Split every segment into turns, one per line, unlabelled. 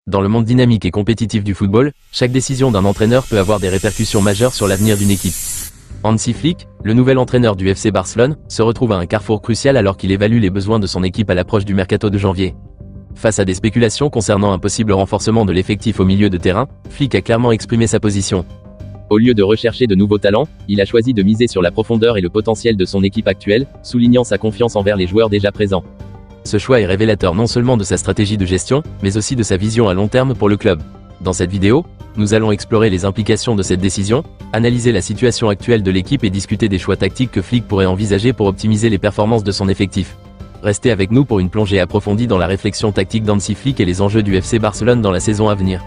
Dans le monde dynamique et compétitif du football, chaque décision d'un entraîneur peut avoir des répercussions majeures sur l'avenir d'une équipe. Hansi Flick, le nouvel entraîneur du FC Barcelone, se retrouve à un carrefour crucial alors qu'il évalue les besoins de son équipe à l'approche du mercato de janvier. Face à des spéculations concernant un possible renforcement de l'effectif au milieu de terrain, Flick a clairement exprimé sa position. Au lieu de rechercher de nouveaux talents, il a choisi de miser sur la profondeur et le potentiel de son équipe actuelle, soulignant sa confiance envers les joueurs déjà présents. Ce choix est révélateur non seulement de sa stratégie de gestion, mais aussi de sa vision à long terme pour le club. Dans cette vidéo, nous allons explorer les implications de cette décision, analyser la situation actuelle de l'équipe et discuter des choix tactiques que Flick pourrait envisager pour optimiser les performances de son effectif. Restez avec nous pour une plongée approfondie dans la réflexion tactique d'Hansi Flick et les enjeux du FC Barcelone dans la saison à venir.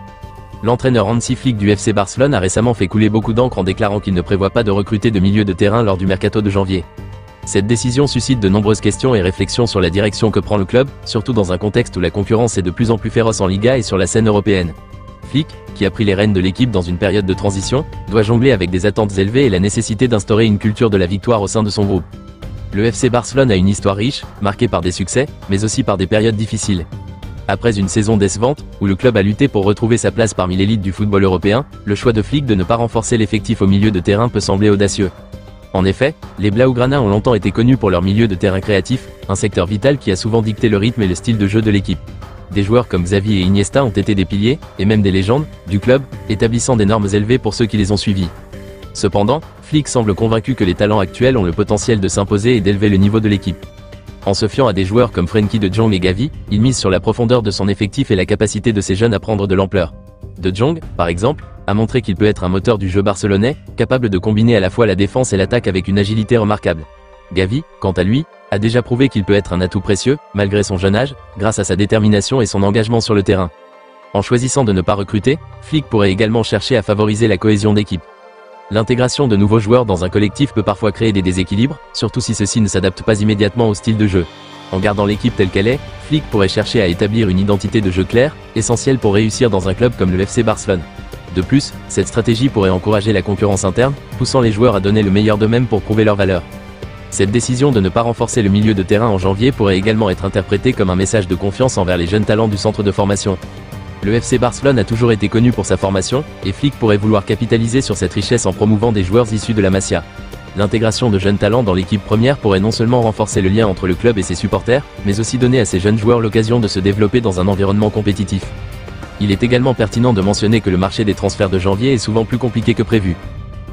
L'entraîneur Hansi Flick du FC Barcelone a récemment fait couler beaucoup d'encre en déclarant qu'il ne prévoit pas de recruter de milieu de terrain lors du mercato de janvier. Cette décision suscite de nombreuses questions et réflexions sur la direction que prend le club, surtout dans un contexte où la concurrence est de plus en plus féroce en Liga et sur la scène européenne. Flick, qui a pris les rênes de l'équipe dans une période de transition, doit jongler avec des attentes élevées et la nécessité d'instaurer une culture de la victoire au sein de son groupe. Le FC Barcelone a une histoire riche, marquée par des succès, mais aussi par des périodes difficiles. Après une saison décevante, où le club a lutté pour retrouver sa place parmi l'élite du football européen, le choix de Flick de ne pas renforcer l'effectif au milieu de terrain peut sembler audacieux. En effet, les Blaugrana ont longtemps été connus pour leur milieu de terrain créatif, un secteur vital qui a souvent dicté le rythme et le style de jeu de l'équipe. Des joueurs comme Xavi et Iniesta ont été des piliers, et même des légendes, du club, établissant des normes élevées pour ceux qui les ont suivis. Cependant, Flick semble convaincu que les talents actuels ont le potentiel de s'imposer et d'élever le niveau de l'équipe. En se fiant à des joueurs comme Frenkie de Jong et Gavi, il mise sur la profondeur de son effectif et la capacité de ces jeunes à prendre de l'ampleur. De Jong, par exemple, a montré qu'il peut être un moteur du jeu barcelonais, capable de combiner à la fois la défense et l'attaque avec une agilité remarquable. Gavi, quant à lui, a déjà prouvé qu'il peut être un atout précieux, malgré son jeune âge, grâce à sa détermination et son engagement sur le terrain. En choisissant de ne pas recruter, Flick pourrait également chercher à favoriser la cohésion d'équipe. L'intégration de nouveaux joueurs dans un collectif peut parfois créer des déséquilibres, surtout si ceux-ci ne s'adaptent pas immédiatement au style de jeu. En gardant l'équipe telle qu'elle est, Flick pourrait chercher à établir une identité de jeu claire, essentielle pour réussir dans un club comme le FC Barcelone. De plus, cette stratégie pourrait encourager la concurrence interne, poussant les joueurs à donner le meilleur d'eux-mêmes pour prouver leur valeur. Cette décision de ne pas renforcer le milieu de terrain en janvier pourrait également être interprétée comme un message de confiance envers les jeunes talents du centre de formation. Le FC Barcelone a toujours été connu pour sa formation, et Flick pourrait vouloir capitaliser sur cette richesse en promouvant des joueurs issus de la Masia. L'intégration de jeunes talents dans l'équipe première pourrait non seulement renforcer le lien entre le club et ses supporters, mais aussi donner à ces jeunes joueurs l'occasion de se développer dans un environnement compétitif. Il est également pertinent de mentionner que le marché des transferts de janvier est souvent plus compliqué que prévu.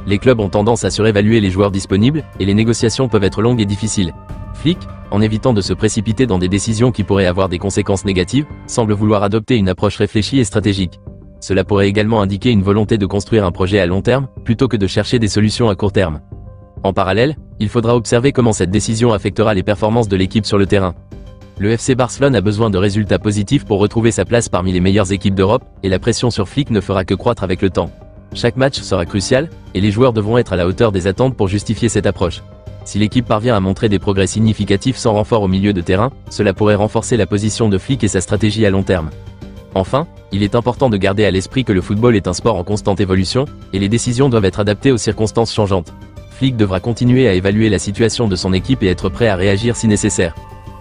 Les clubs ont tendance à surévaluer les joueurs disponibles, et les négociations peuvent être longues et difficiles. Flick, en évitant de se précipiter dans des décisions qui pourraient avoir des conséquences négatives, semble vouloir adopter une approche réfléchie et stratégique. Cela pourrait également indiquer une volonté de construire un projet à long terme, plutôt que de chercher des solutions à court terme. En parallèle, il faudra observer comment cette décision affectera les performances de l'équipe sur le terrain. Le FC Barcelone a besoin de résultats positifs pour retrouver sa place parmi les meilleures équipes d'Europe, et la pression sur Flick ne fera que croître avec le temps. Chaque match sera crucial, et les joueurs devront être à la hauteur des attentes pour justifier cette approche. Si l'équipe parvient à montrer des progrès significatifs sans renfort au milieu de terrain, cela pourrait renforcer la position de Flick et sa stratégie à long terme. Enfin, il est important de garder à l'esprit que le football est un sport en constante évolution, et les décisions doivent être adaptées aux circonstances changeantes. Flick devra continuer à évaluer la situation de son équipe et être prêt à réagir si nécessaire.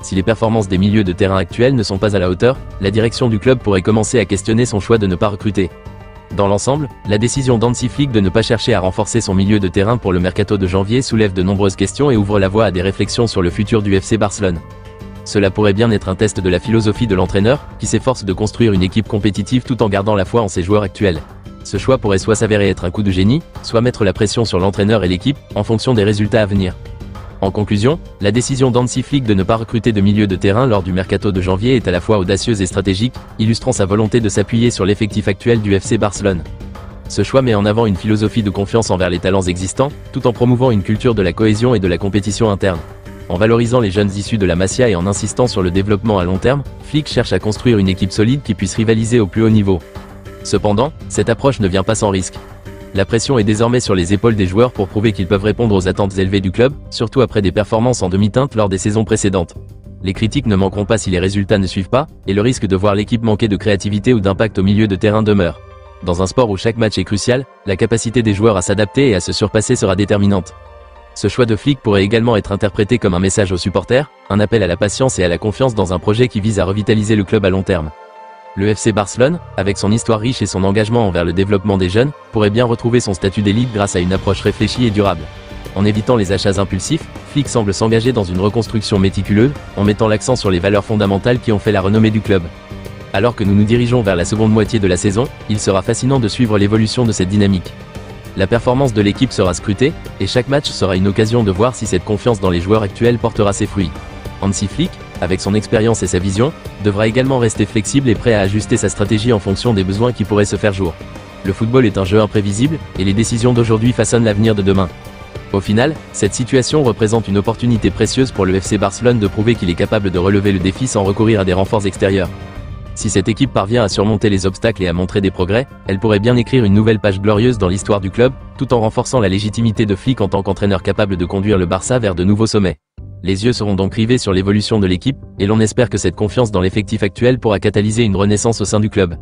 Si les performances des milieux de terrain actuels ne sont pas à la hauteur, la direction du club pourrait commencer à questionner son choix de ne pas recruter. Dans l'ensemble, la décision d'Hansi Flick de ne pas chercher à renforcer son milieu de terrain pour le mercato de janvier soulève de nombreuses questions et ouvre la voie à des réflexions sur le futur du FC Barcelone. Cela pourrait bien être un test de la philosophie de l'entraîneur, qui s'efforce de construire une équipe compétitive tout en gardant la foi en ses joueurs actuels. Ce choix pourrait soit s'avérer être un coup de génie, soit mettre la pression sur l'entraîneur et l'équipe, en fonction des résultats à venir. En conclusion, la décision d'Hansi Flick de ne pas recruter de milieu de terrain lors du mercato de janvier est à la fois audacieuse et stratégique, illustrant sa volonté de s'appuyer sur l'effectif actuel du FC Barcelone. Ce choix met en avant une philosophie de confiance envers les talents existants, tout en promouvant une culture de la cohésion et de la compétition interne. En valorisant les jeunes issus de la Masia et en insistant sur le développement à long terme, Flick cherche à construire une équipe solide qui puisse rivaliser au plus haut niveau. Cependant, cette approche ne vient pas sans risque. La pression est désormais sur les épaules des joueurs pour prouver qu'ils peuvent répondre aux attentes élevées du club, surtout après des performances en demi-teinte lors des saisons précédentes. Les critiques ne manqueront pas si les résultats ne suivent pas, et le risque de voir l'équipe manquer de créativité ou d'impact au milieu de terrain demeure. Dans un sport où chaque match est crucial, la capacité des joueurs à s'adapter et à se surpasser sera déterminante. Ce choix de Flick pourrait également être interprété comme un message aux supporters, un appel à la patience et à la confiance dans un projet qui vise à revitaliser le club à long terme. Le FC Barcelone, avec son histoire riche et son engagement envers le développement des jeunes, pourrait bien retrouver son statut d'élite grâce à une approche réfléchie et durable. En évitant les achats impulsifs, Flick semble s'engager dans une reconstruction méticuleuse, en mettant l'accent sur les valeurs fondamentales qui ont fait la renommée du club. Alors que nous nous dirigeons vers la seconde moitié de la saison, il sera fascinant de suivre l'évolution de cette dynamique. La performance de l'équipe sera scrutée, et chaque match sera une occasion de voir si cette confiance dans les joueurs actuels portera ses fruits. Hansi Flick, avec son expérience et sa vision, devra également rester flexible et prêt à ajuster sa stratégie en fonction des besoins qui pourraient se faire jour. Le football est un jeu imprévisible, et les décisions d'aujourd'hui façonnent l'avenir de demain. Au final, cette situation représente une opportunité précieuse pour le FC Barcelone de prouver qu'il est capable de relever le défi sans recourir à des renforts extérieurs. Si cette équipe parvient à surmonter les obstacles et à montrer des progrès, elle pourrait bien écrire une nouvelle page glorieuse dans l'histoire du club, tout en renforçant la légitimité de Flick en tant qu'entraîneur capable de conduire le Barça vers de nouveaux sommets. Les yeux seront donc rivés sur l'évolution de l'équipe, et l'on espère que cette confiance dans l'effectif actuel pourra catalyser une renaissance au sein du club.